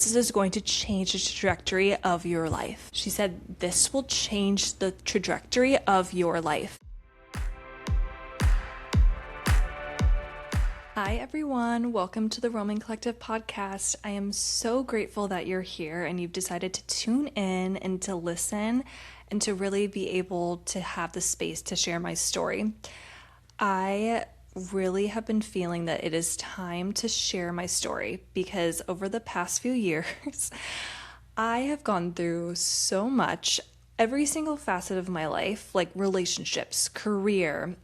This is going to change the trajectory of your life. She said, this will change the trajectory of your life. Hi everyone, welcome to the Roman Collective podcast. I am so grateful that you're here and you've decided to tune in and to listen and to really be able to have the space to share my story. I really have been feeling that it is time to share my story because over the past few years, I have gone through so much, every single facet of my life, like relationships, career,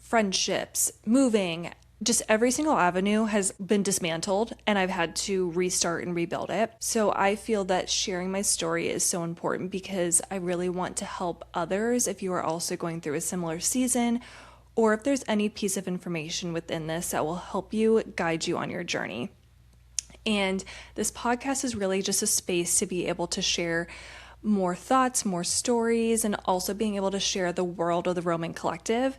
friendships, moving, just every single avenue has been dismantled and I've had to restart and rebuild it. So I feel that sharing my story is so important because I really want to help others if you are also going through a similar season, or if there's any piece of information within this that will help you guide you on your journey. And this podcast is really just a space to be able to share more thoughts, more stories, and also being able to share the world of the Roman Collective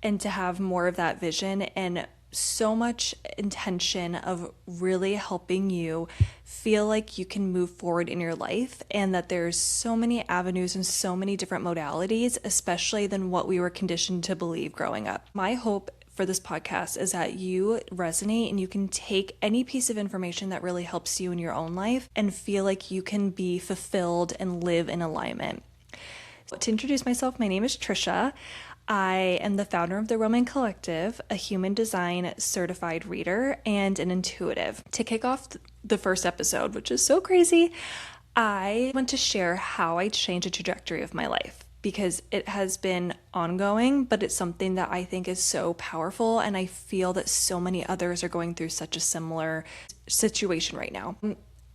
and to have more of that vision and so much intention of really helping you feel like you can move forward in your life and that there's so many avenues and so many different modalities, especially than what we were conditioned to believe growing up. My hope for this podcast is that you resonate and you can take any piece of information that really helps you in your own life and feel like you can be fulfilled and live in alignment. So to introduce myself, my name is Trisha. I am the founder of the Roman Collective, a human design certified reader and an intuitive. To kick off the first episode, which is so crazy, I want to share how I changed the trajectory of my life because it has been ongoing, but it's something that I think is so powerful and I feel that so many others are going through such a similar situation right now.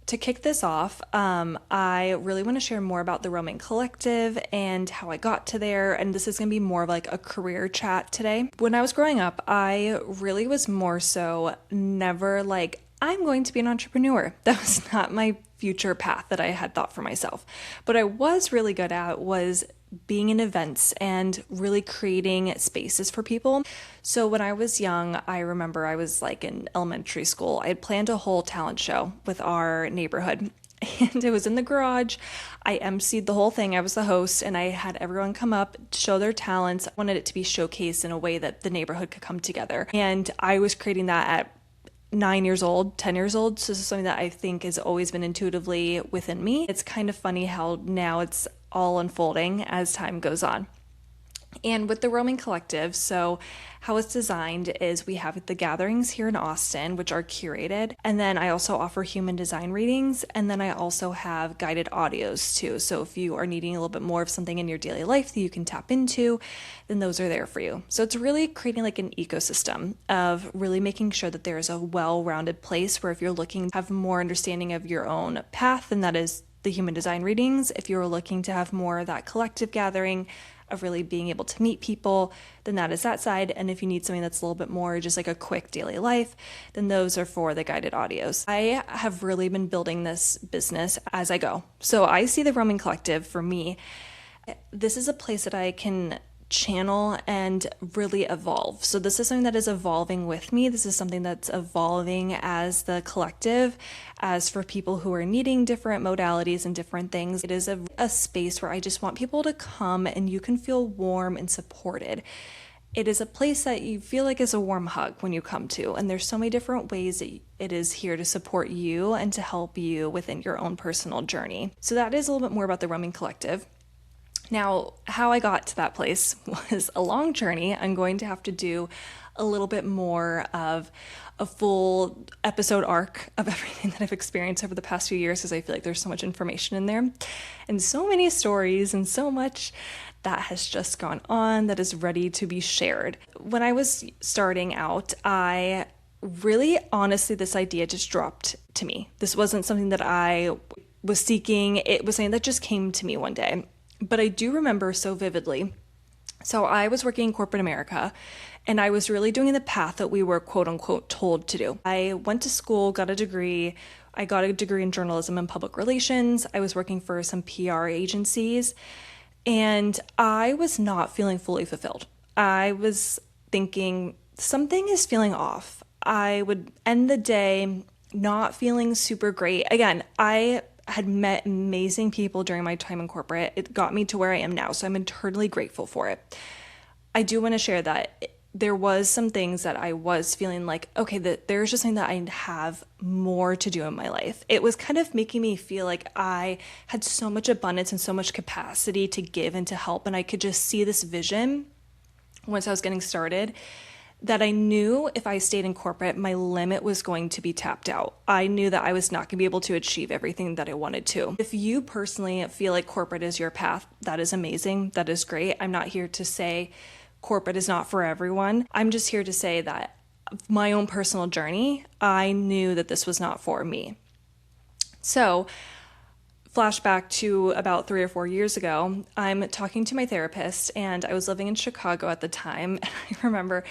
To kick this off, I really want to share more about the Roman Collective and how I got to there. And this is going to be more of like a career chat today. When I was growing up, I really was more so never like, I'm going to be an entrepreneur. That was not my future path that I had thought for myself. But I was really good at was being in events and really creating spaces for people. So when I was young, I remember I was like in elementary school. I had planned a whole talent show with our neighborhood and it was in the garage. I emceed the whole thing. I was the host and I had everyone come up, show their talents. I wanted it to be showcased in a way that the neighborhood could come together. And I was creating that at 9 years old, 10 years old. So this is something that I think has always been intuitively within me. It's kind of funny how now it's all unfolding as time goes on. And with the Roman Collective, so how it's designed is we have the gatherings here in Austin, which are curated. And then I also offer human design readings. And then I also have guided audios too. So if you are needing a little bit more of something in your daily life that you can tap into, then those are there for you. So it's really creating like an ecosystem of really making sure that there is a well-rounded place where if you're looking to have more understanding of your own path, then that is the human design readings. If you're looking to have more of that collective gathering of really being able to meet people, then that is that side. And if you need something that's a little bit more just like a quick daily life, then those are for the guided audios. I have really been building this business as I go. So I see the Roman Collective for me, this is a place that I can channel and really evolve. So this is something that is evolving with me. This is something that's evolving as the collective. As for people who are needing different modalities and different things, it is a space where I just want people to come and you can feel warm and supported. It is a place that you feel like is a warm hug when you come to, and there's so many different ways that it is here to support you and to help you within your own personal journey. So that is a little bit more about the Roman Collective. Now, how I got to that place was a long journey. I'm going to have to do a little bit more of a full episode arc of everything that I've experienced over the past few years because I feel like there's so much information in there and so many stories and so much that has just gone on that is ready to be shared. When I was starting out, I really honestly, this idea just dropped to me. This wasn't something that I was seeking. It was something that just came to me one day. But I do remember so vividly. So I was working in corporate America and I was really doing the path that we were quote unquote told to do. I went to school, got a degree. I got a degree in journalism and public relations. I was working for some PR agencies and I was not feeling fully fulfilled. I was thinking something is feeling off. I would end the day not feeling super great. Again, I had met amazing people during my time in corporate. It got me to where I am now, so I'm eternally grateful for it. I do want to share that there was some things that I was feeling like, okay, that there's just something that I have more to do in my life. It was kind of making me feel like I had so much abundance and so much capacity to give and to help, and I could just see this vision once I was getting started, that I knew if I stayed in corporate, my limit was going to be tapped out. I knew that I was not going to be able to achieve everything that I wanted to. If you personally feel like corporate is your path, that is amazing. That is great. I'm not here to say corporate is not for everyone. I'm just here to say that my own personal journey, I knew that this was not for me. So, flashback to about 3 or 4 years ago, I'm talking to my therapist, and I was living in Chicago at the time. And I remember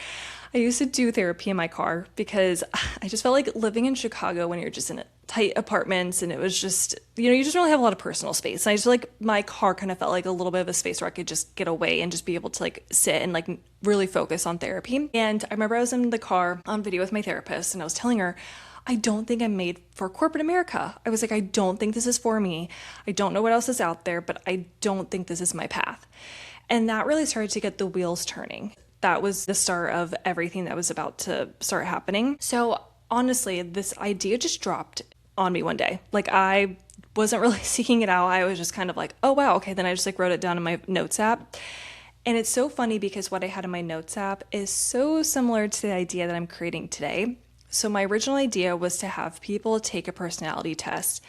I used to do therapy in my car because I just felt like living in Chicago when you're just in tight apartments, and it was just, you just really have a lot of personal space. And I just feel like my car kind of felt like a little bit of a space where I could just get away and just be able to like sit and like really focus on therapy. And I remember I was in the car on video with my therapist, and I was telling her, I don't think I'm made for corporate America. I was like, I don't think this is for me. I don't know what else is out there, but I don't think this is my path. And that really started to get the wheels turning. That was the start of everything that was about to start happening. So honestly, this idea just dropped on me one day. Like, I wasn't really seeking it out. I was just kind of like, oh wow, okay. Then I just like wrote it down in my notes app. And it's so funny because what I had in my notes app is so similar to the idea that I'm creating today. So my original idea was to have people take a personality test.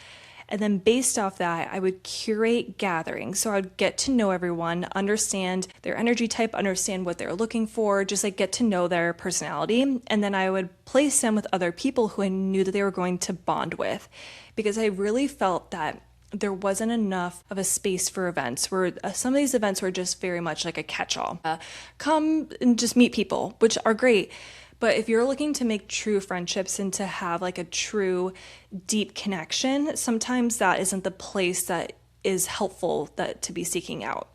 And then based off that, I would curate gatherings. So I would get to know everyone, understand their energy type, understand what they're looking for, just like get to know their personality. And then I would place them with other people who I knew that they were going to bond with, because I really felt that there wasn't enough of a space for events where some of these events were just very much like a catch-all. Come and just meet people, which are great. But if you're looking to make true friendships and to have like a true deep connection, sometimes that isn't the place that is helpful that to be seeking out.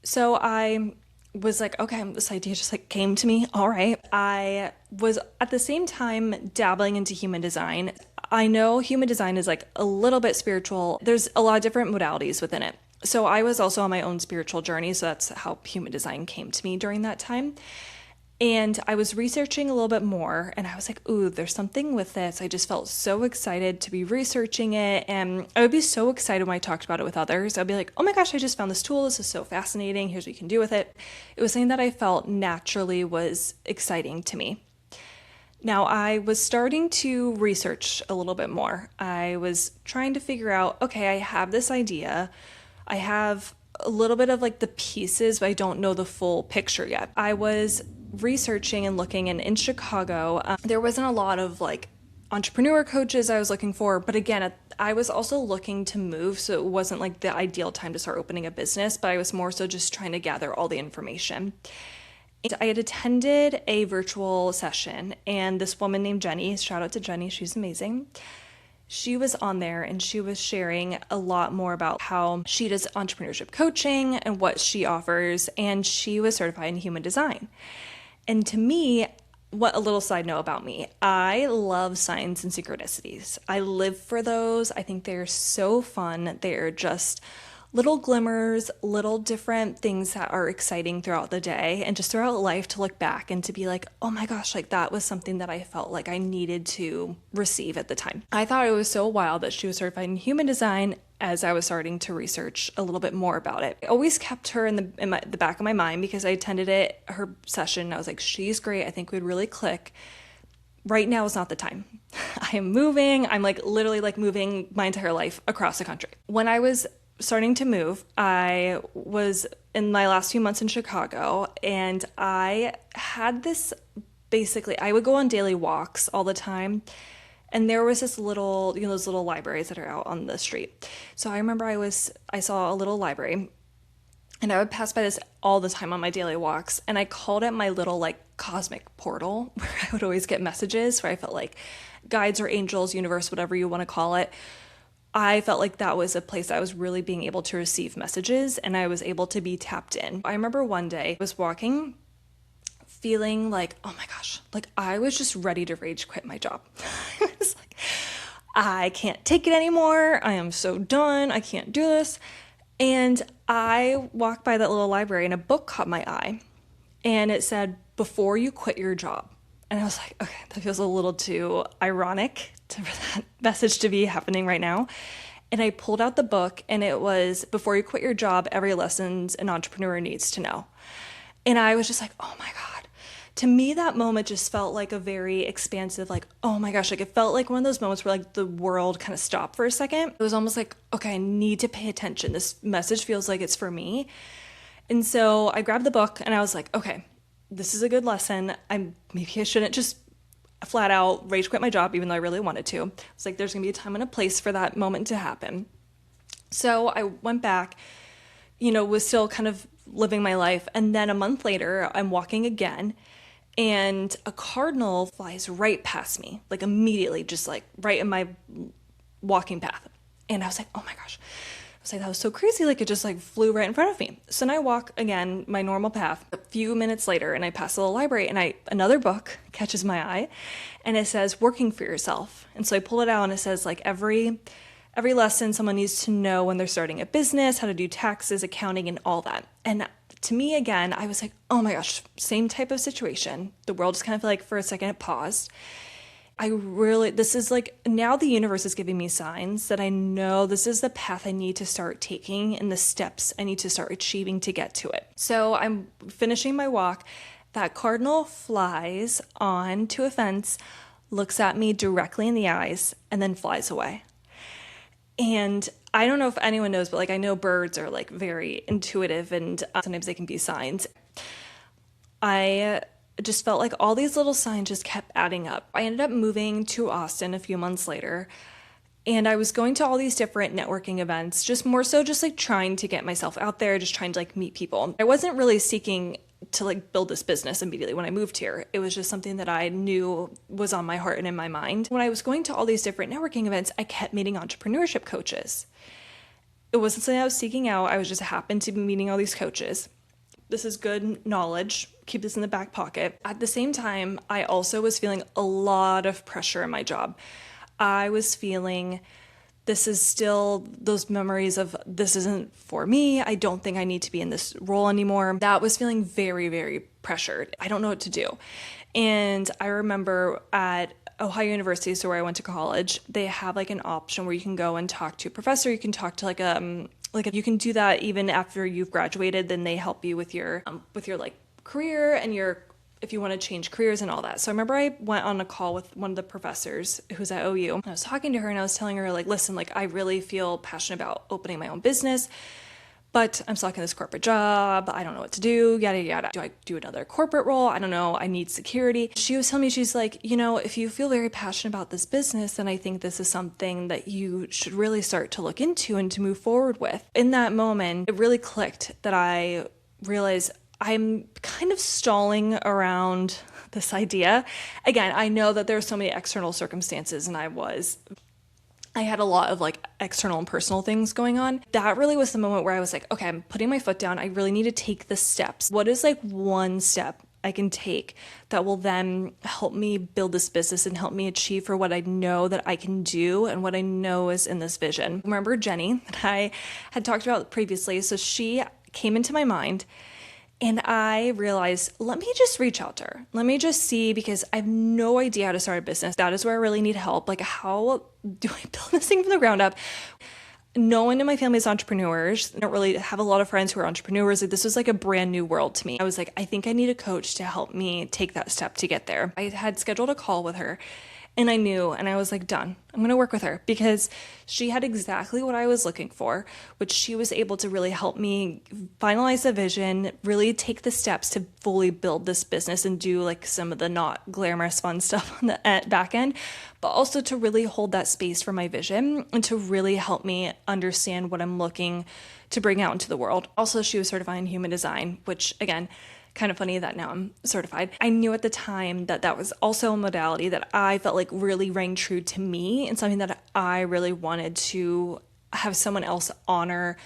So I was like, okay, this idea just like came to me. All right. I was at the same time dabbling into human design. I know human design is like a little bit spiritual. There's a lot of different modalities within it. So I was also on my own spiritual journey. So that's how human design came to me during that time. And I was researching a little bit more, and I was like, ooh, there's something with this. I just felt so excited to be researching it. And I would be so excited when I talked about it with others. I'd be like, oh my gosh, I just found this tool. This is so fascinating. Here's what you can do with it. It was something that I felt naturally was exciting to me. Now, I was starting to research a little bit more. I was trying to figure out, okay, I have this idea. I have a little bit of like the pieces, but I don't know the full picture yet. I was researching and looking, and in Chicago, there wasn't a lot of like entrepreneur coaches I was looking for. But again, I was also looking to move, so it wasn't like the ideal time to start opening a business, but I was more so just trying to gather all the information. I had attended a virtual session, and this woman named Jenny, shout out to Jenny, she's amazing. She was on there and she was sharing a lot more about how she does entrepreneurship coaching and what she offers, and she was certified in human design. And to me, what a little side note about me, I love signs and synchronicities. I live for those. I think they're so fun. They're just little glimmers, little different things that are exciting throughout the day and just throughout life to look back and to be like, oh my gosh, like that was something that I felt like I needed to receive at the time. I thought it was so wild that she was certified in human design as I was starting to research a little bit more about it. I always kept her in the back of my mind because I attended her session. I was like, she's great. I think we'd really click. Right now is not the time. I am moving. I'm like literally like moving my entire life across the country. When I was starting to move, I was in my last few months in Chicago, and I had this, basically, I would go on daily walks all the time, and there was this little, those little libraries that are out on the street. So I remember I saw a little library, and I would pass by this all the time on my daily walks, and I called it my little like cosmic portal, where I would always get messages where I felt like guides or angels, universe, whatever you want to call it. I felt like that was a place I was really being able to receive messages, and I was able to be tapped in. I remember one day I was walking, feeling like, oh my gosh, like I was just ready to rage quit my job. I was like, I can't take it anymore. I am so done. I can't do this. And I walked by that little library and a book caught my eye and it said, Before You Quit Your Job. And I was like, okay, that feels a little too ironic for that message to be happening right now. And I pulled out the book and it was Before You Quit Your Job, Every Lessons an Entrepreneur Needs to Know. And I was just like, oh my God. To me, that moment just felt like a very expansive, like, oh my gosh, like it felt like one of those moments where like the world kind of stopped for a second. It was almost like, okay, I need to pay attention. This message feels like it's for me. And so I grabbed the book and I was like, okay, this is a good lesson. Maybe I shouldn't just flat out rage quit my job, even though I really wanted to. It's like, there's gonna be a time and a place for that moment to happen. So I went back, was still kind of living my life. And then a month later, I'm walking again and a cardinal flies right past me, like immediately, just like right in my walking path. And I was like, oh my gosh. I was like, that was so crazy. Like it just like flew right in front of me. So then I walk again, my normal path. A few minutes later and I pass the little library and another book catches my eye and it says Working for Yourself. And so I pull it out and it says like every lesson someone needs to know when they're starting a business, how to do taxes, accounting, and all that. And to me, again, I was like, oh my gosh, same type of situation. The world just kind of like for a second it paused. This is like, now the universe is giving me signs that I know this is the path I need to start taking and the steps I need to start achieving to get to it. So I'm finishing my walk. That cardinal flies onto a fence, looks at me directly in the eyes, and then flies away. And I don't know if anyone knows, but like I know birds are like very intuitive and sometimes they can be signs. I just felt like all these little signs just kept adding up. I ended up moving to Austin a few months later and I was going to all these different networking events, just more so just like trying to get myself out there, just trying to like meet people. I wasn't really seeking to like build this business immediately when I moved here. It was just something that I knew was on my heart and in my mind. When I was going to all these different networking events, I kept meeting entrepreneurship coaches. It wasn't something I was seeking out. I was just happened to be meeting all these coaches. This is good knowledge. Keep this in the back pocket. At the same time, I also was feeling a lot of pressure in my job. I was feeling this is still those memories of this isn't for me. I don't think I need to be in this role anymore. That was feeling very, very pressured. I don't know what to do. And I remember at Ohio University, so where I went to college, they have like an option where you can go and talk to a professor. You can talk to you can do that even after you've graduated. Then they help you with your like career and if you want to change careers and all that. So I remember I went on a call with one of the professors who's at OU. I was talking to her and I was telling her like, listen, like I really feel passionate about opening my own business, but I'm stuck in this corporate job. I don't know what to do, yada, yada. Do I do another corporate role? I don't know. I need security. She was telling me, she's like, if you feel very passionate about this business, then I think this is something that you should really start to look into and to move forward with. In that moment, it really clicked that I realized I'm kind of stalling around this idea. Again, I know that there are so many external circumstances and I had a lot of like external and personal things going on. That really was the moment where I was like, okay, I'm putting my foot down. I really need to take the steps. What is like one step I can take that will then help me build this business and help me achieve for what I know that I can do and what I know is in this vision? Remember Jenny that I had talked about previously? So she came into my mind. And I realized, let me just reach out to her. Let me just see, because I have no idea how to start a business. That is where I really need help. Like, how do I build this thing from the ground up? No one in my family is entrepreneurs. I don't really have a lot of friends who are entrepreneurs. Like, this was like a brand new world to me. I was like, I think I need a coach to help me take that step to get there. I had scheduled a call with her. And I knew, and I was like, done. I'm going to work with her because she had exactly what I was looking for, which she was able to really help me finalize the vision, really take the steps to fully build this business and do like some of the not glamorous fun stuff on the back end, but also to really hold that space for my vision and to really help me understand what I'm looking to bring out into the world. Also, she was certified in human design, which again, kind of funny that now I'm certified. I knew at the time that that was also a modality that I felt like really rang true to me and something that I really wanted to have someone else honor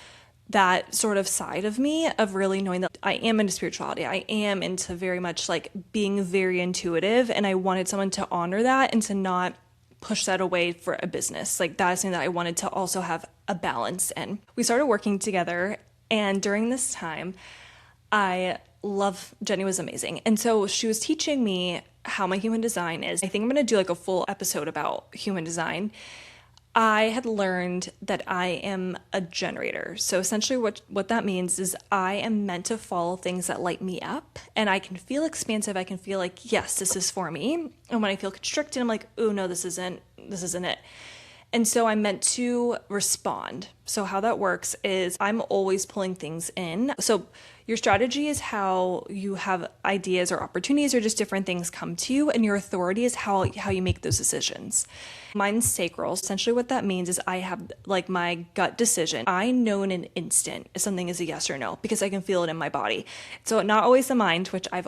that sort of side of me of really knowing that I am into spirituality. I am into very much like being very intuitive, and I wanted someone to honor that and to not push that away for a business. Like that is something that I wanted to also have a balance in. We started working together, and during this time, Jenny was amazing. And so she was teaching me how my human design is. I think I'm going to do like a full episode about human design. I had learned that I am a generator. So essentially what that means is I am meant to follow things that light me up, and I can feel expansive. I can feel like, yes, this is for me. And when I feel constricted, I'm like, oh no, this isn't it. And so I'm meant to respond. So how that works is I'm always pulling things in. So your strategy is how you have ideas or opportunities or just different things come to you, and your authority is how you make those decisions. Mine's sacral. Essentially what that means is I have like my gut decision. I know in an instant if something is a yes or no because I can feel it in my body. So not always the mind, which I've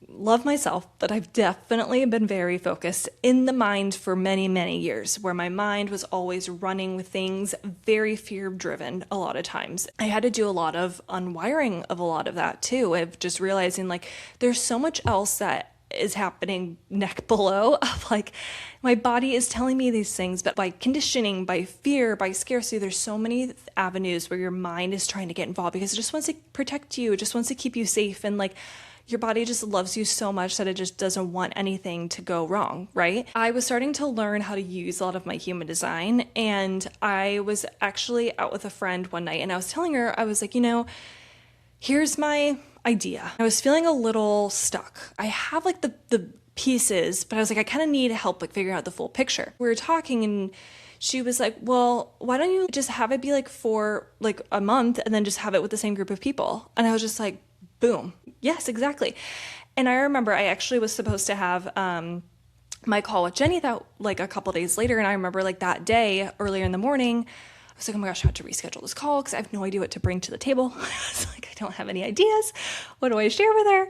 love myself, but I've definitely been very focused in the mind for many, many years, where my mind was always running with things, very fear driven a lot of times. I had to do a lot of unwiring of a lot of that too, of just realizing like there's so much else that is happening neck below of like my body is telling me these things, but by conditioning, by fear, by scarcity, there's so many avenues where your mind is trying to get involved because it just wants to protect you, it just wants to keep you safe, and like your body just loves you so much that it just doesn't want anything to go wrong, right? I was starting to learn how to use a lot of my human design, and I was actually out with a friend one night, and I was telling her, I was like, here's my idea. I was feeling a little stuck. I have like the pieces, but I was like, I kind of need help like figuring out the full picture. We were talking, and she was like, well, why don't you just have it be like for like a month and then just have it with the same group of people? And I was just like, boom. Yes, exactly. And I remember I actually was supposed to have my call with Jenny that like a couple days later. And I remember like that day earlier in the morning, I was like, oh my gosh, I have to reschedule this call because I have no idea what to bring to the table. I was like, I don't have any ideas. What do I share with her?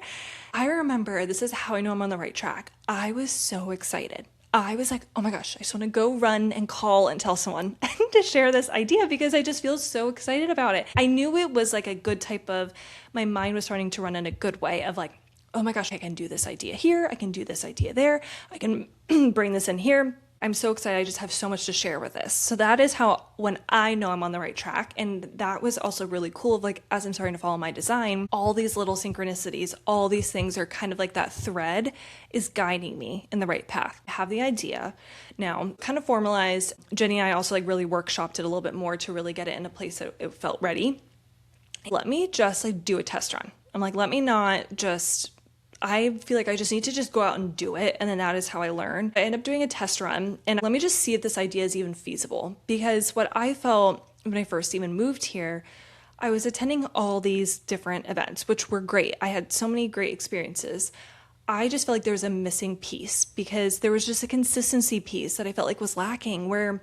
I remember, this is how I know I'm on the right track. I was so excited. I was like, oh my gosh, I just want to go run and call and tell someone to share this idea because I just feel so excited about it. I knew it was like a good type of, my mind was starting to run in a good way of like, oh my gosh, I can do this idea here. I can do this idea there. I can bring this in here. I'm so excited. I just have so much to share with this. So that is how, when I know I'm on the right track. And that was also really cool of like, as I'm starting to follow my design, all these little synchronicities, all these things are kind of like that thread is guiding me in the right path. I have the idea now kind of formalized. Jenny and I also like really workshopped it a little bit more to really get it in a place that it felt ready. Let me just like do a test run. I'm like, let me not just, I feel like I just need to just go out and do it. And then that is how I learn. I end up doing a test run, and let me just see if this idea is even feasible. Because what I felt when I first even moved here, I was attending all these different events, which were great. I had so many great experiences. I just felt like there was a missing piece because there was just a consistency piece that I felt like was lacking, where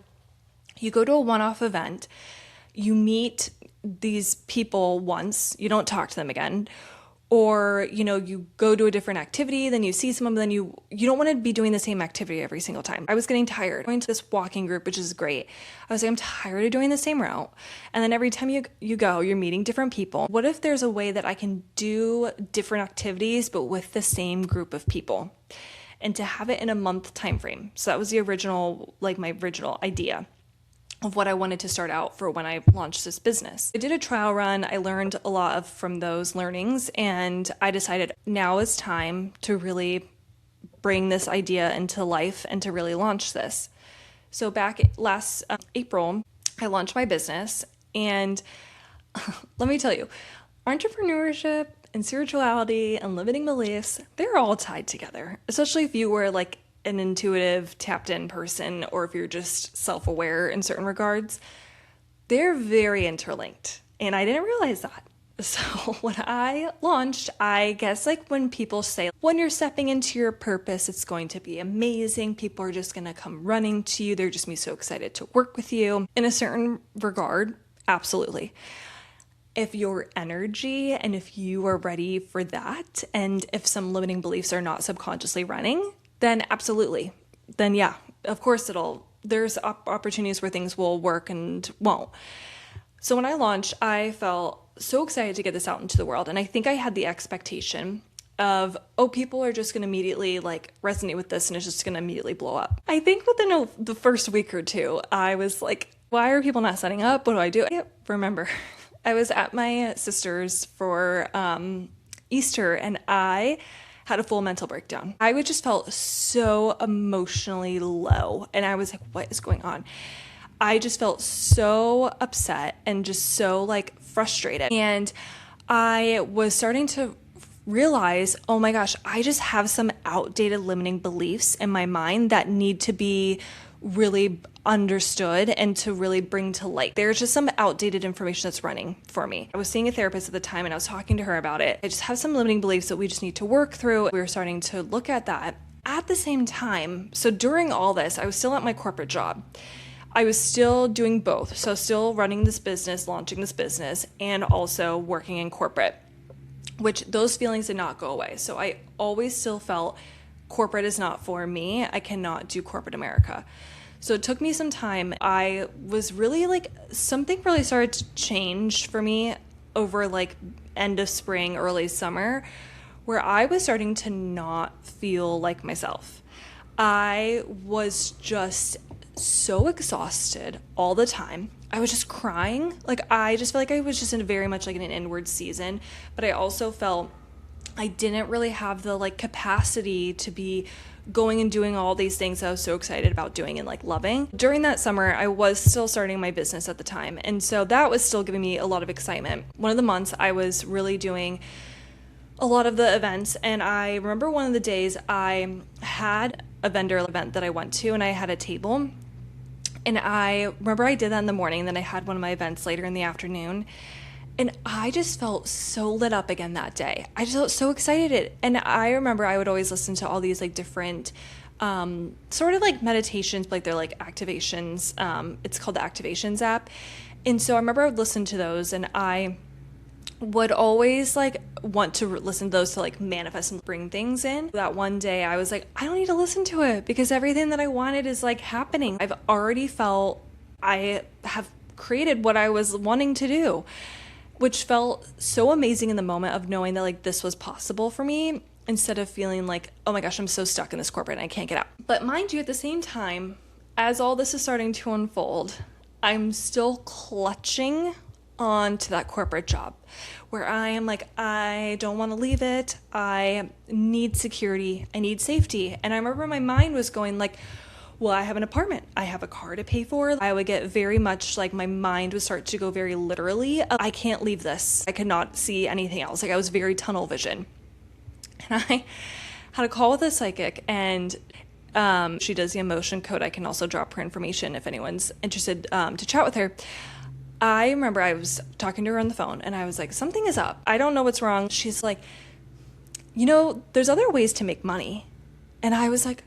you go to a one-off event, you meet these people once, you don't talk to them again. Or, you go to a different activity, then you see someone, but then you don't want to be doing the same activity every single time. I was getting tired going to this walking group, which is great. I was like, I'm tired of doing the same route. And then every time you go, you're meeting different people. What if there's a way that I can do different activities, but with the same group of people, and to have it in a month time frame? So that was the original, like my original idea of what I wanted to start out for when I launched this business. I did a trial run. I learned a lot from those learnings, and I decided now is time to really bring this idea into life and to really launch this. So back last April, I launched my business, and let me tell you, entrepreneurship and spirituality and limiting beliefs, they're all tied together, especially if you were like an intuitive, tapped in person, or if you're just self-aware in certain regards. They're very interlinked, and I didn't realize that. So when I launched, I guess like when people say, when you're stepping into your purpose, it's going to be amazing. People are just going to come running to you. They're just going to be so excited to work with you. In a certain regard, absolutely. If your energy and if you are ready for that, and if some limiting beliefs are not subconsciously running, then absolutely. Then yeah, of course there's opportunities where things will work and won't. So when I launched, I felt so excited to get this out into the world. And I think I had the expectation of, oh, people are just going to immediately like resonate with this and it's just going to immediately blow up. I think within the first week or two, I was like, why are people not signing up? What do I do? I remember I was at my sister's for Easter and I had a full mental breakdown. I just felt so emotionally low and I was like, what is going on? I just felt so upset and just so like frustrated. And I was starting to realize, oh my gosh, I just have some outdated limiting beliefs in my mind that need to be really understood and to really bring to light. There's just some outdated information that's running for me. I was seeing a therapist at the time and I was talking to her about it. I just have some limiting beliefs that we just need to work through. We were starting to look at that. At the same time, so during all this, I was still at my corporate job. I was still doing both. So still running this business, launching this business, and also working in corporate, which those feelings did not go away. So I always still felt corporate is not for me. I cannot do corporate America. So it took me some time. I was really like, something really started to change for me over like end of spring, early summer, where I was starting to not feel like myself. I was just so exhausted all the time. I was just crying. Like I just felt like I was just in very much like in an inward season, but I also felt I didn't really have the like capacity to be going and doing all these things that I was so excited about doing and like loving. During that summer, I was still starting my business at the time. And so that was still giving me a lot of excitement. One of the months I was really doing a lot of the events. And I remember one of the days I had a vendor event that I went to and I had a table. And I remember I did that in the morning. And then I had one of my events later in the afternoon. And I just felt so lit up again that day. I just felt so excited. And I remember I would always listen to all these like different sort of like meditations, like they're like activations. It's called the Activations app. And so I remember I would listen to those and I would always like want to listen to those to like manifest and bring things in. That one day I was like, I don't need to listen to it because everything that I wanted is like happening. I've already felt I have created what I was wanting to do, which felt so amazing in the moment of knowing that like this was possible for me instead of feeling like, oh my gosh, I'm so stuck in this corporate and I can't get out. But mind you, at the same time, as all this is starting to unfold, I'm still clutching on to that corporate job where I am like, I don't want to leave it. I need security. I need safety. And I remember my mind was going like, well, I have an apartment. I have a car to pay for. I would get very much like my mind would start to go very literally. I can't leave this. I could not see anything else. Like I was very tunnel vision. And I had a call with a psychic and she does the emotion code. I can also drop her information if anyone's interested to chat with her. I remember I was talking to her on the phone and I was like, something is up. I don't know what's wrong. She's like, you know, there's other ways to make money. And I was like,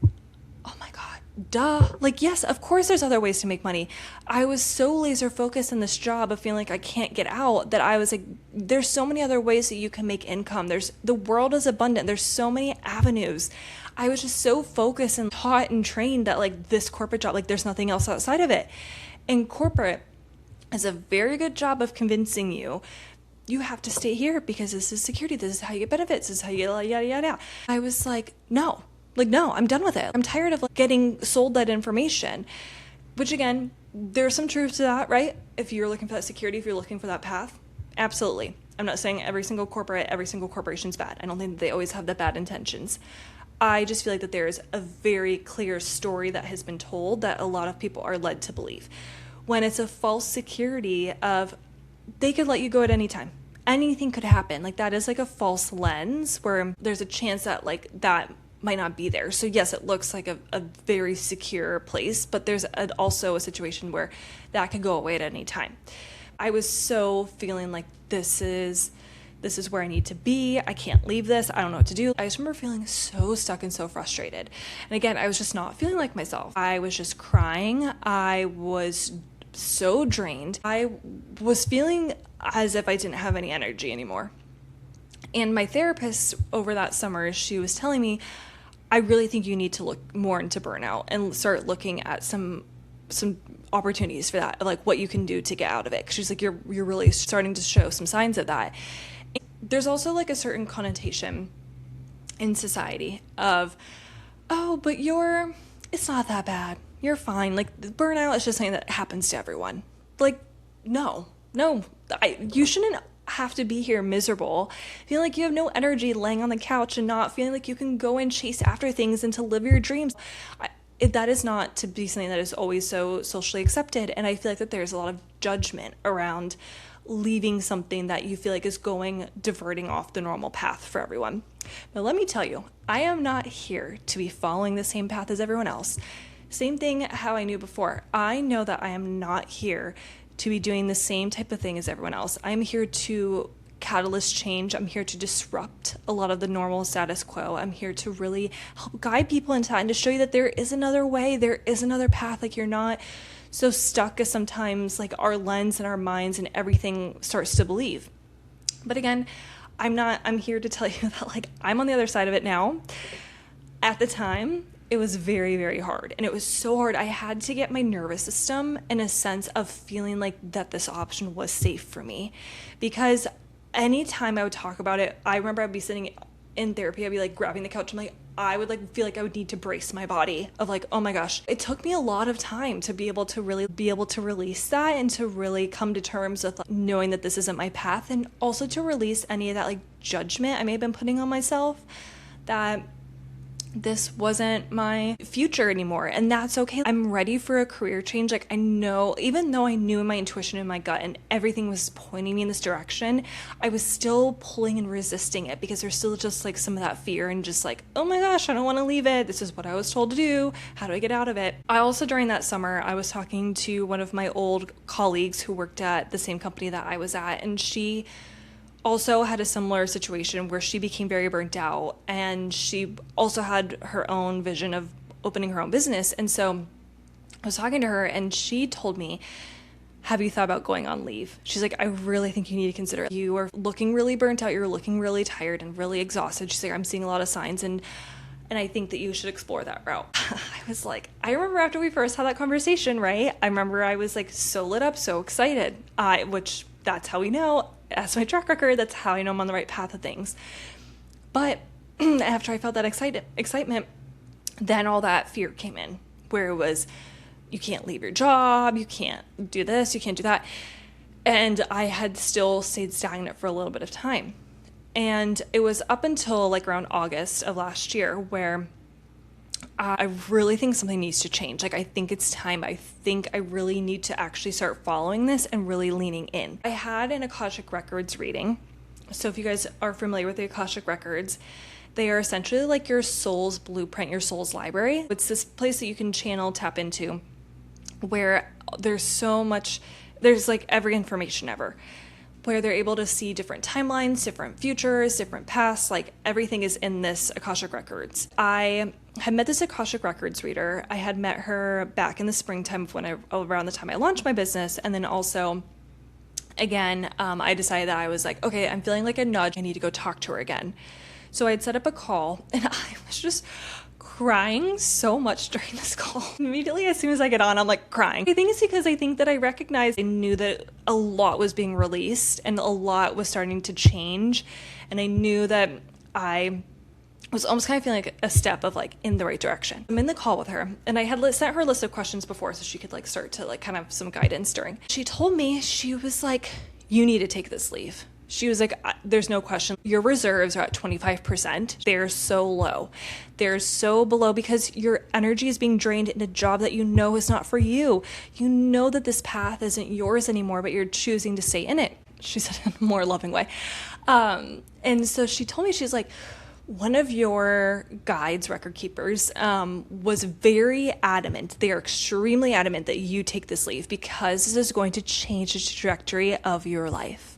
oh my God, duh. Like, yes, of course there's other ways to make money. I was so laser focused in this job of feeling like I can't get out that I was like, there's so many other ways that you can make income. The world is abundant. There's so many avenues. I was just so focused and taught and trained that like this corporate job, like there's nothing else outside of it. And corporate is a very good job of convincing you have to stay here because this is security. This is how you get benefits. This is how you yada, yada, yada. I was like, no, I'm done with it. I'm tired of like, getting sold that information, which again, there's some truth to that, right? If you're looking for that security, if you're looking for that path, absolutely. I'm not saying every single corporation's bad. I don't think that they always have the bad intentions. I just feel like that there's a very clear story that has been told that a lot of people are led to believe. When it's a false security of they could let you go at any time. Anything could happen. Like that is like a false lens where there's a chance that like that might not be there. So yes, it looks like a very secure place, but there's also a situation where that could go away at any time. I was so feeling like this is where I need to be. I can't leave this. I don't know what to do. I just remember feeling so stuck and so frustrated. And again, I was just not feeling like myself. I was just crying. I was so drained. I was feeling as if I didn't have any energy anymore. And my therapist over that summer, she was telling me, I really think you need to look more into burnout and start looking at some opportunities for that, like what you can do to get out of it. 'Cause she's like, you're really starting to show some signs of that. There's also like a certain connotation in society of, oh, but it's not that bad. You're fine. Like burnout is just something that happens to everyone. Like, no, you shouldn't have to be here miserable, feeling like you have no energy laying on the couch and not feeling like you can go and chase after things and to live your dreams. That is not to be something that is always so socially accepted. And I feel like that there's a lot of judgment around leaving something that you feel like is diverting off the normal path for everyone. But let me tell you, I am not here to be following the same path as everyone else. Same thing how I knew before. I know that I am not here to be doing the same type of thing as everyone else. I'm here to catalyst change. I'm here to disrupt a lot of the normal status quo. I'm here to really help guide people into that and to show you that there is another way, there is another path. Like you're not so stuck as sometimes like our lens and our minds and everything starts to believe. But again, I'm here to tell you that like I'm on the other side of it now. At the time, it was very, very hard. And it was so hard. I had to get my nervous system in a sense of feeling like that this option was safe for me. Because anytime I would talk about it, I remember I'd be sitting in therapy, I'd be like grabbing the couch and like, I would like feel like I would need to brace my body of like, oh my gosh. It took me a lot of time to be able to release that and to really come to terms with like, knowing that this isn't my path, and also to release any of that like judgment I may have been putting on myself that this wasn't my future anymore, and that's okay. I'm ready for a career change. Like I know, even though I knew in my intuition and my gut and everything was pointing me in this direction, I was still pulling and resisting it because there's still just like some of that fear and just like, oh my gosh, I don't want to leave it. This is what I was told to do. How do I get out of it? I also, during that summer, I was talking to one of my old colleagues who worked at the same company that I was at, and she also had a similar situation where she became very burnt out, and she also had her own vision of opening her own business. And so I was talking to her and she told me, have you thought about going on leave? She's like, I really think you need to consider it. You are looking really burnt out. You're looking really tired and really exhausted. She's like, I'm seeing a lot of signs and I think that you should explore that route. I was like, I remember after we first had that conversation, right? I remember I was like so lit up, so excited, which that's how we know. As my track record, that's how I know I'm on the right path of things. But after I felt that excitement, then all that fear came in, where it was, you can't leave your job, you can't do this, you can't do that. And I had still stayed stagnant for a little bit of time. And it was up until like around August of last year where I really think something needs to change. Like, I think it's time. I think I really need to actually start following this and really leaning in. I had an Akashic Records reading. So if you guys are familiar with the Akashic Records, they are essentially like your soul's blueprint, your soul's library. It's this place that you can channel, tap into, where there's like every information ever, where they're able to see different timelines, different futures, different pasts, like everything is in this Akashic Records. I had met this Akashic Records reader. I had met her back in the springtime around the time I launched my business. And then also, again, I decided that I was like, okay, I'm feeling like a nudge. I need to go talk to her again. So I had set up a call and I was just crying so much during this call. Immediately as soon as I get on, I'm like crying. I think it's because I think that I recognized, I knew that a lot was being released and a lot was starting to change. And I knew that I was almost kind of feeling like a step of like in the right direction. I'm in the call with her and I had sent her a list of questions before so she could like start to like kind of some guidance during. She told me, she was like, you need to take this leave. She was like, there's no question. Your reserves are at 25%. They're so low. They're so below because your energy is being drained in a job that you know is not for you. You know that this path isn't yours anymore, but you're choosing to stay in it. She said in a more loving way. And so she told me, she's like, one of your guides, record keepers, was very adamant. They are extremely adamant that you take this leave because this is going to change the trajectory of your life.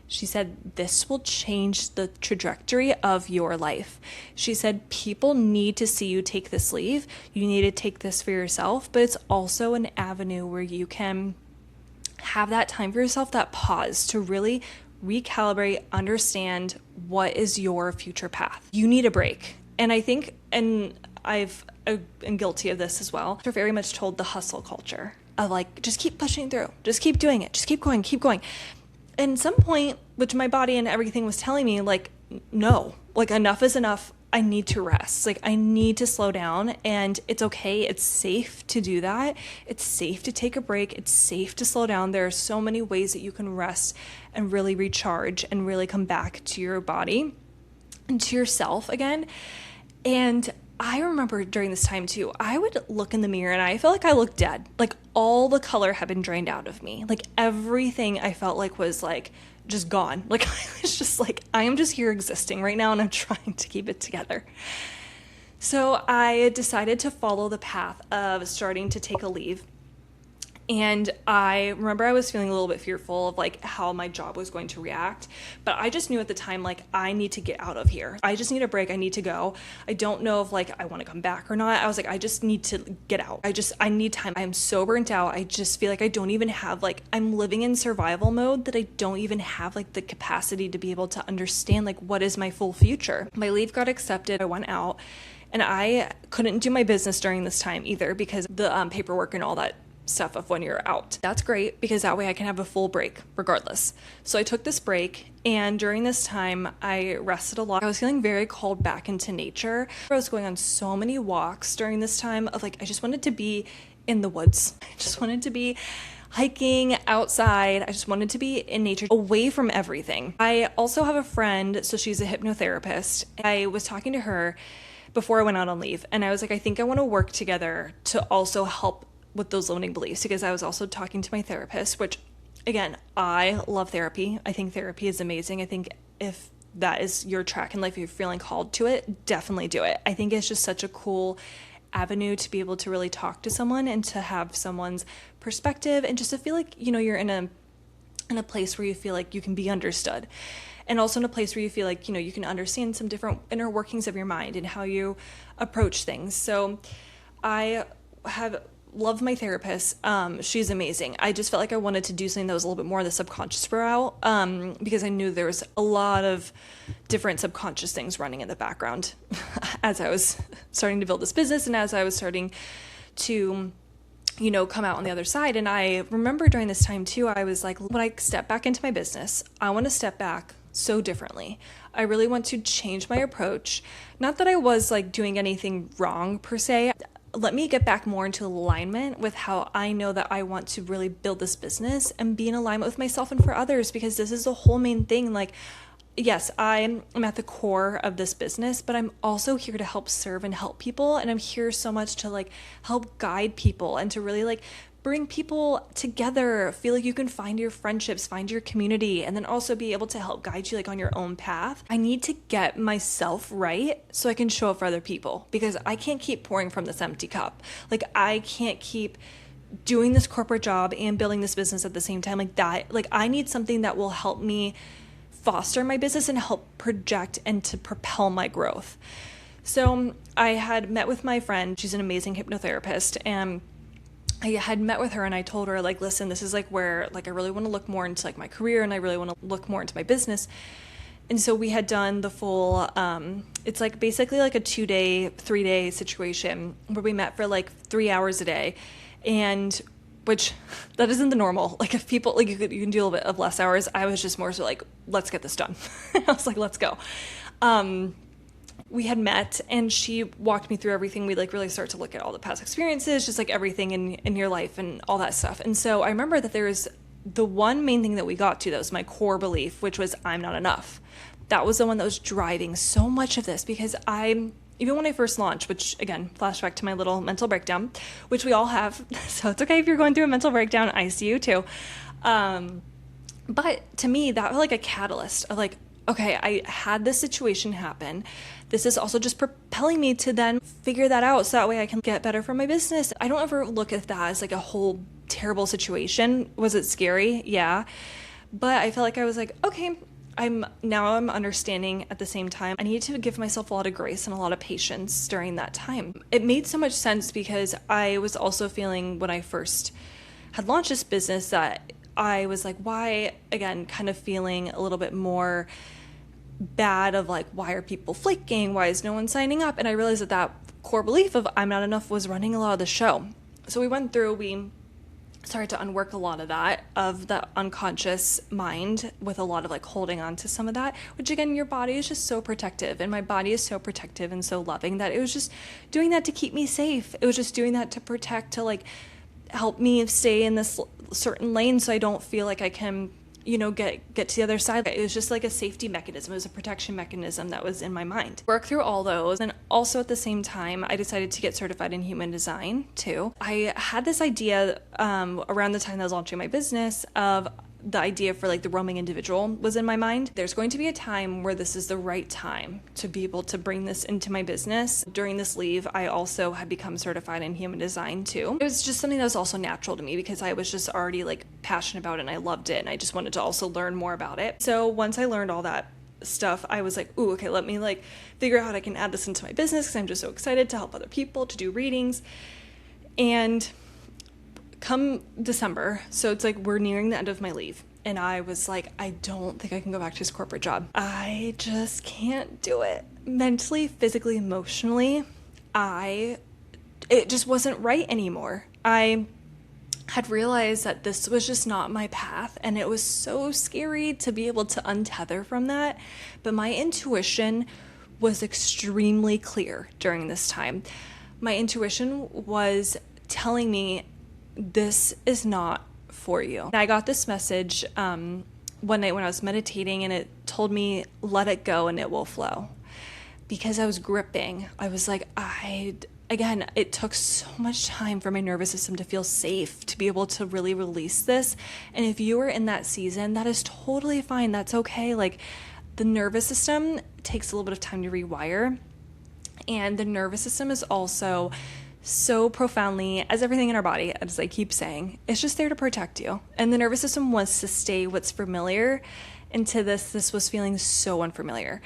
She said, this will change the trajectory of your life. She said, people need to see you take this leave. You need to take this for yourself, but it's also an avenue where you can have that time for yourself, that pause to really recalibrate, understand what is your future path. You need a break. And I think, and I've been guilty of this as well, they're very much told the hustle culture. of like, just keep pushing through, just keep doing it, just keep going, keep going. And some point, which my body and everything was telling me, like, no, like enough is enough. I need to rest. Like, I need to slow down, and it's okay. It's safe to do that. It's safe to take a break. It's safe to slow down. There are so many ways that you can rest and really recharge and really come back to your body and to yourself again. And I remember during this time too, I would look in the mirror and I felt like I looked dead. Like all the color had been drained out of me. Like everything I felt like was like just gone. Like I was just like, I am just here existing right now and I'm trying to keep it together. So I decided to follow the path of starting to take a leave. And I remember I was feeling a little bit fearful of like how my job was going to react, but I just knew at the time, like, I need to get out of here. I just need a break. I need to go. I don't know if like I want to come back or not. I was like, I just need to get out. I need time. I'm so burnt out. I just feel like I don't even have like, I'm living in survival mode that I don't even have like the capacity to be able to understand like what is my full future. My leave got accepted. I went out and I couldn't do my business during this time either because the paperwork and all that stuff of when you're out. That's great because that way I can have a full break regardless. So I took this break, and during this time I rested a lot. I was feeling very called back into nature. I was going on so many walks during this time of like, I just wanted to be in the woods. I just wanted to be hiking outside. I just wanted to be in nature, away from everything. I also have a friend, so she's a hypnotherapist. I was talking to her before I went out on leave, and I was like, I think I want to work together to also help with those limiting beliefs, because I was also talking to my therapist, which again, I love therapy. I think therapy is amazing. I think if that is your track in life, if you're feeling called to it, definitely do it. I think it's just such a cool avenue to be able to really talk to someone and to have someone's perspective and just to feel like, you know, you're in a place where you feel like you can be understood. And also in a place where you feel like, you know, you can understand some different inner workings of your mind and how you approach things. So I have love my therapist. She's amazing. I just felt like I wanted to do something that was a little bit more of the subconscious route, because I knew there was a lot of different subconscious things running in the background as I was starting to build this business and as I was starting to, you know, come out on the other side. And I remember during this time too, I was like, when I step back into my business, I want to step back so differently. I really want to change my approach. Not that I was like doing anything wrong per se. Let me get back more into alignment with how I know that I want to really build this business and be in alignment with myself and for others, because this is the whole main thing. Like, yes, I'm at the core of this business, but I'm also here to help serve and help people. And I'm here so much to like help guide people and to really like bring people together, feel like you can find your friendships, find your community, and then also be able to help guide you like on your own path. I need to get myself right so I can show up for other people, because I can't keep pouring from this empty cup. Like I can't keep doing this corporate job and building this business at the same time like that. Like I need something that will help me foster my business and help project and to propel my growth. So I had met with my friend. She's an amazing hypnotherapist, and I had met with her and I told her like, listen, this is like where like I really want to look more into like my career and I really want to look more into my business. And so we had done the full, it's like basically like a 2-day, 3-day situation where we met for like 3 hours a day, and which that isn't the normal. Like if people, like you can do a little bit of less hours. I was just more so like, let's get this done. I was like, let's go. We had met and she walked me through everything. We like really start to look at all the past experiences, just like everything in your life and all that stuff. And so I remember that there was the one main thing that we got to that was my core belief, which was I'm not enough. That was the one that was driving so much of this, because even when I first launched, which again, flashback to my little mental breakdown, which we all have. So it's okay if you're going through a mental breakdown, I see you too. But to me, that was like a catalyst of like, okay, I had this situation happen. This is also just propelling me to then figure that out so that way I can get better for my business. I don't ever look at that as like a whole terrible situation. Was it scary? Yeah. But I felt like I was like, okay, I'm understanding at the same time. I need to give myself a lot of grace and a lot of patience during that time. It made so much sense because I was also feeling when I first had launched this business that I was like, why, again, kind of feeling a little bit more bad of like, why are people flaking? Why is no one signing up? And I realized that core belief of I'm not enough was running a lot of the show. So we went through, we started to unwork a lot of that, of the unconscious mind, with a lot of like holding on to some of that, which again, your body is just so protective, and my body is so protective and so loving that it was just doing that to keep me safe. It was just doing that to protect, to like help me stay in this certain lane so I don't feel like I can, get to the other side. It was just like a safety mechanism. It was a protection mechanism that was in my mind. Work through all those. And also at the same time, I decided to get certified in human design too. I had this idea around the time that I was launching my business of the idea for like the roaming individual was in my mind. There's going to be a time where this is the right time to be able to bring this into my business. During this leave, I also had become certified in human design too. It was just something that was also natural to me because I was just already like passionate about it and I loved it, and I just wanted to also learn more about it. So once I learned all that stuff, I was like, ooh, okay, let me like figure out how I can add this into my business because I'm just so excited to help other people, to do readings. And come December, so it's like we're nearing the end of my leave, and I was like, I don't think I can go back to this corporate job. I just can't do it. Mentally, physically, emotionally, it just wasn't right anymore. I had realized that this was just not my path, and it was so scary to be able to untether from that. But my intuition was extremely clear during this time. My intuition was telling me, this is not for you. And I got this message one night when I was meditating, and it told me, let it go and it will flow. Because I was gripping. I was like, again, it took so much time for my nervous system to feel safe, to be able to really release this. And if you are in that season, that is totally fine. That's okay. Like, the nervous system takes a little bit of time to rewire. And the nervous system is also so profoundly, as everything in our body, as I keep saying, it's just there to protect you. And the nervous system wants to stay what's familiar. And to this was feeling so unfamiliar.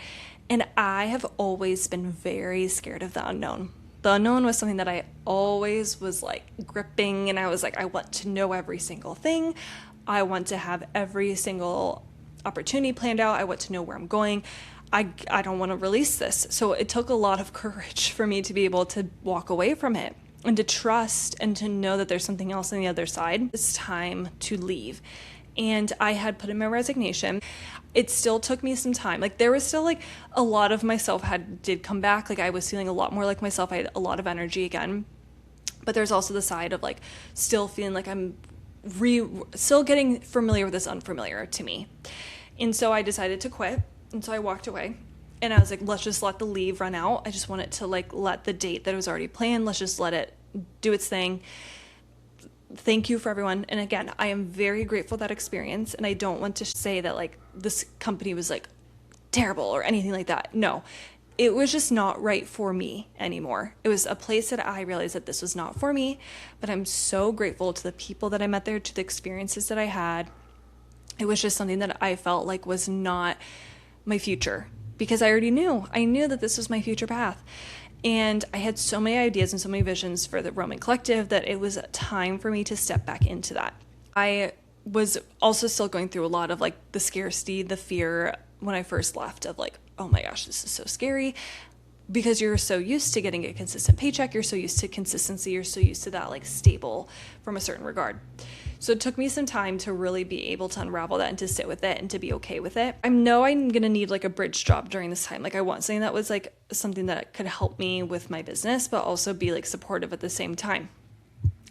And I have always been very scared of the unknown. The unknown was something that I always was like gripping, and I was like, I want to know every single thing. I want to have every single opportunity planned out. I want to know where I'm going. I don't want to release this. So it took a lot of courage for me to be able to walk away from it and to trust and to know that there's something else on the other side. It's time to leave. And I had put in my resignation. It still took me some time. Like, there was still like a lot of myself did come back. Like, I was feeling a lot more like myself. I had a lot of energy again. But there's also the side of like still feeling like I'm still getting familiar with this unfamiliar to me. And so I decided to quit. And so I walked away, and I was like, let's just let the leave run out. I just wanted to like let the date that was already planned, let's just let it do its thing. Thank you for everyone. And again, I am very grateful for that experience. And I don't want to say that like this company was like terrible or anything like that. No, it was just not right for me anymore. It was a place that I realized that this was not for me, but I'm so grateful to the people that I met there, to the experiences that I had. It was just something that I felt like was not my future, because I knew that this was my future path. And I had so many ideas and so many visions for the Roman Collective that it was time for me to step back into that. I was also still going through a lot of like the scarcity, the fear when I first left of like, oh my gosh, this is so scary, because you're so used to getting a consistent paycheck. You're so used to consistency. You're so used to that like stable from a certain regard. So it took me some time to really be able to unravel that and to sit with it and to be okay with it. I know I'm going to need like a bridge job during this time. Like, I want something that was like something that could help me with my business, but also be like supportive at the same time.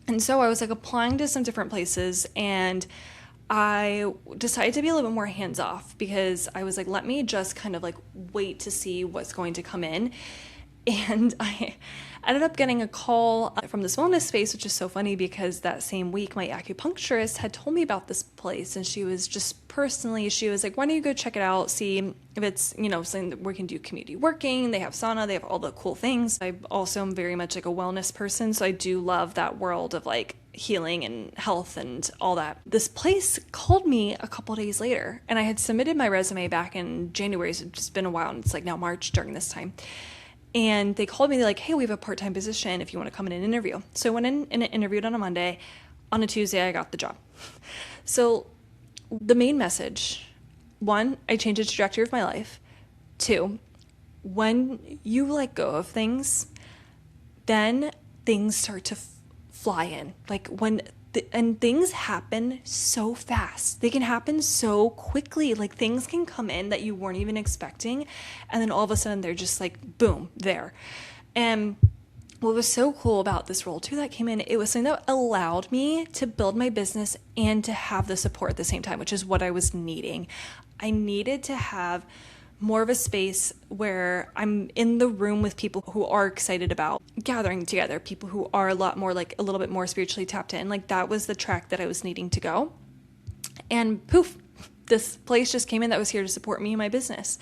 And so I was like applying to some different places, and I decided to be a little bit more hands off, because I was like, let me just kind of like wait to see what's going to come in. And I ended up getting a call from this wellness space, which is so funny because that same week my acupuncturist had told me about this place, and she was like, why don't you go check it out, see if it's, something that we can do community working. They have sauna, they have all the cool things. I also am very much like a wellness person, so I do love that world of like healing and health and all that. This place called me a couple days later, and I had submitted my resume back in January, so it's been a while, and it's like now March during this time. And they called me, they're like, hey, we have a part-time position if you want to come in and interview. So I went in and interviewed on a Monday. On a Tuesday, I got the job. So the main message, 1, I changed the trajectory of my life. 2, when you let go of things, then things start to fly in. Like, when and things happen so fast. They can happen so quickly. Like things can come in that you weren't even expecting. And then all of a sudden they're just like, boom, there. And what was so cool about this role too that came in, it was something that allowed me to build my business and to have the support at the same time, which is what I was needing. I needed to have more of a space where I'm in the room with people who are excited about gathering together, people who are a little bit more spiritually tapped in. Like that was the track that I was needing to go. And poof, this place just came in that was here to support me and my business.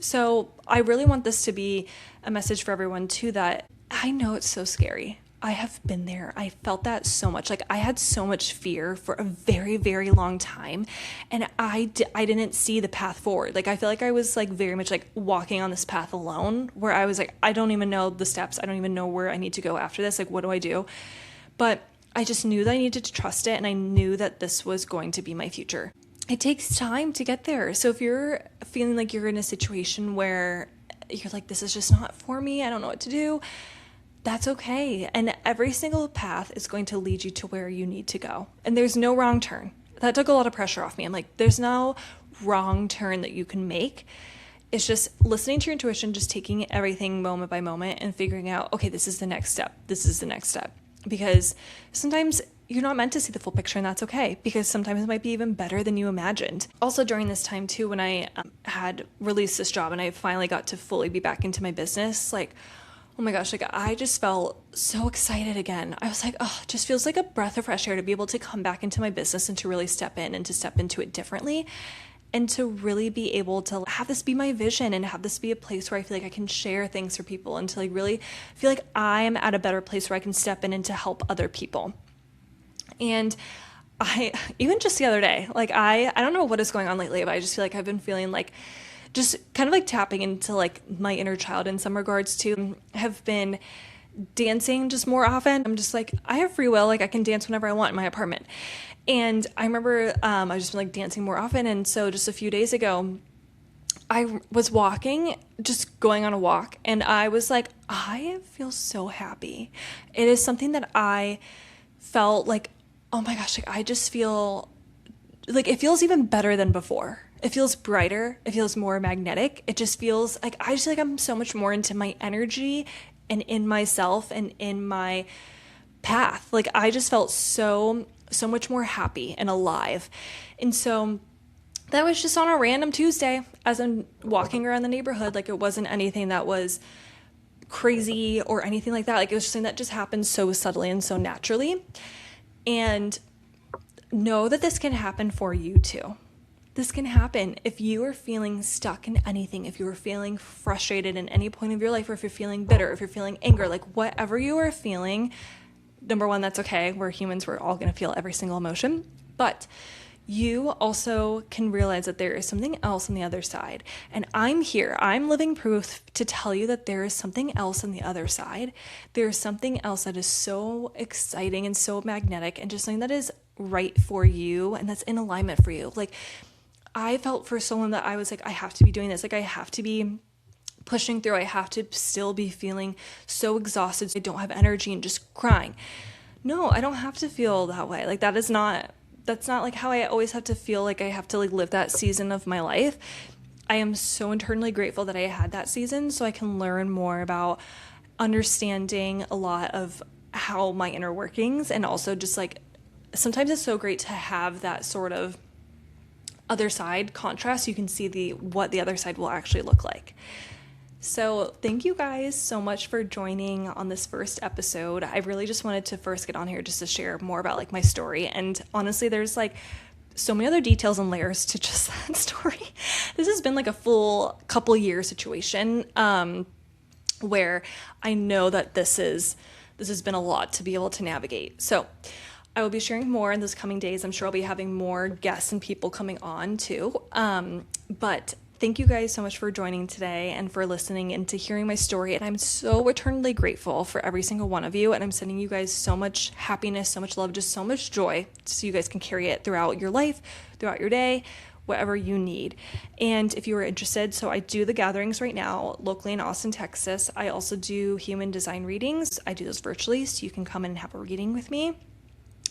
So I really want this to be a message for everyone too, that I know it's so scary. I have been there. I felt that so much. Like I had so much fear for a very, very long time. And I didn't see the path forward. Like I feel like I was like very much like walking on this path alone, where I was like, I don't even know the steps. I don't even know where I need to go after this. Like, what do I do? But I just knew that I needed to trust it. And I knew that this was going to be my future. It takes time to get there. So if you're feeling like you're in a situation where you're like, this is just not for me, I don't know what to do, that's okay. And every single path is going to lead you to where you need to go. And there's no wrong turn. That took a lot of pressure off me. I'm like, there's no wrong turn that you can make. It's just listening to your intuition, just taking everything moment by moment and figuring out, okay, this is the next step. This is the next step. Because sometimes you're not meant to see the full picture, and that's okay, because sometimes it might be even better than you imagined. Also during this time too, when I had released this job and I finally got to fully be back into my business, like, oh my gosh, like I just felt so excited again. I was like, oh, it just feels like a breath of fresh air to be able to come back into my business and to really step in and to step into it differently, and to really be able to have this be my vision and have this be a place where I feel like I can share things for people, and to like really feel like I am at a better place where I can step in and to help other people. And I, even just the other day, like I don't know what is going on lately, but I just feel like I've been feeling like just kind of like tapping into like my inner child in some regards too. Have been dancing just more often. I'm just like, I have free will. Like I can dance whenever I want in my apartment. And I remember I just been like dancing more often. And so just a few days ago, I was walking, just going on a walk, and I was like, I feel so happy. It is something that I felt like, oh my gosh, like I just feel like it feels even better than before. It feels brighter. It feels more magnetic. It just feels like I just feel like I'm so much more into my energy and in myself and in my path. Like I just felt so much more happy and alive. And so that was just on a random Tuesday as I'm walking around the neighborhood. Like it wasn't anything that was crazy or anything like that. Like it was just something that just happened so subtly and so naturally. And know that this can happen for you too. This can happen if you are feeling stuck in anything, if you are feeling frustrated in any point of your life, or if you're feeling bitter, if you're feeling anger, like whatever you are feeling, number one, that's okay. We're humans. We're all going to feel every single emotion. But you also can realize that there is something else on the other side. And I'm here. I'm living proof to tell you that there is something else on the other side. There is something else that is so exciting and so magnetic and just something that is right for you and that's in alignment for you. Like I felt for so long that I was like, I have to be doing this. Like I have to be pushing through. I have to still be feeling so exhausted. I don't have energy and just crying. No, I don't have to feel that way. Like that's not like how I always have to feel like I have to like live that season of my life. I am so internally grateful that I had that season so I can learn more about understanding a lot of how my inner workings, and also just like sometimes it's so great to have that sort of other side contrast. You can see what the other side will actually look like. So thank you guys so much for joining on this first episode. I really just wanted to first get on here just to share more about like my story. And honestly, there's like so many other details and layers to just that story. This has been like a full couple year situation where I know that this has been a lot to be able to navigate. So I will be sharing more in those coming days. I'm sure I'll be having more guests and people coming on too. But thank you guys so much for joining today and for listening and to hearing my story. And I'm so eternally grateful for every single one of you. And I'm sending you guys so much happiness, so much love, just so much joy so you guys can carry it throughout your life, throughout your day, whatever you need. And if you are interested, so I do the gatherings right now locally in Austin, Texas. I also do human design readings. I do those virtually, so you can come in and have a reading with me.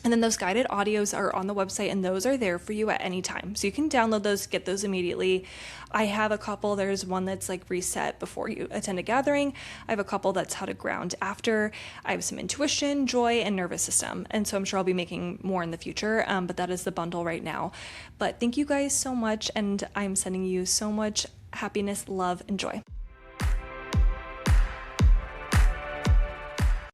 And then those guided audios are on the website, and those are there for you at any time. So you can download those, get those immediately. I have a couple. There's one that's like reset before you attend a gathering. I have a couple that's how to ground after. I have some intuition, joy, and nervous system. And so I'm sure I'll be making more in the future, but that is the bundle right now. But thank you guys so much, and I'm sending you so much happiness, love, and joy.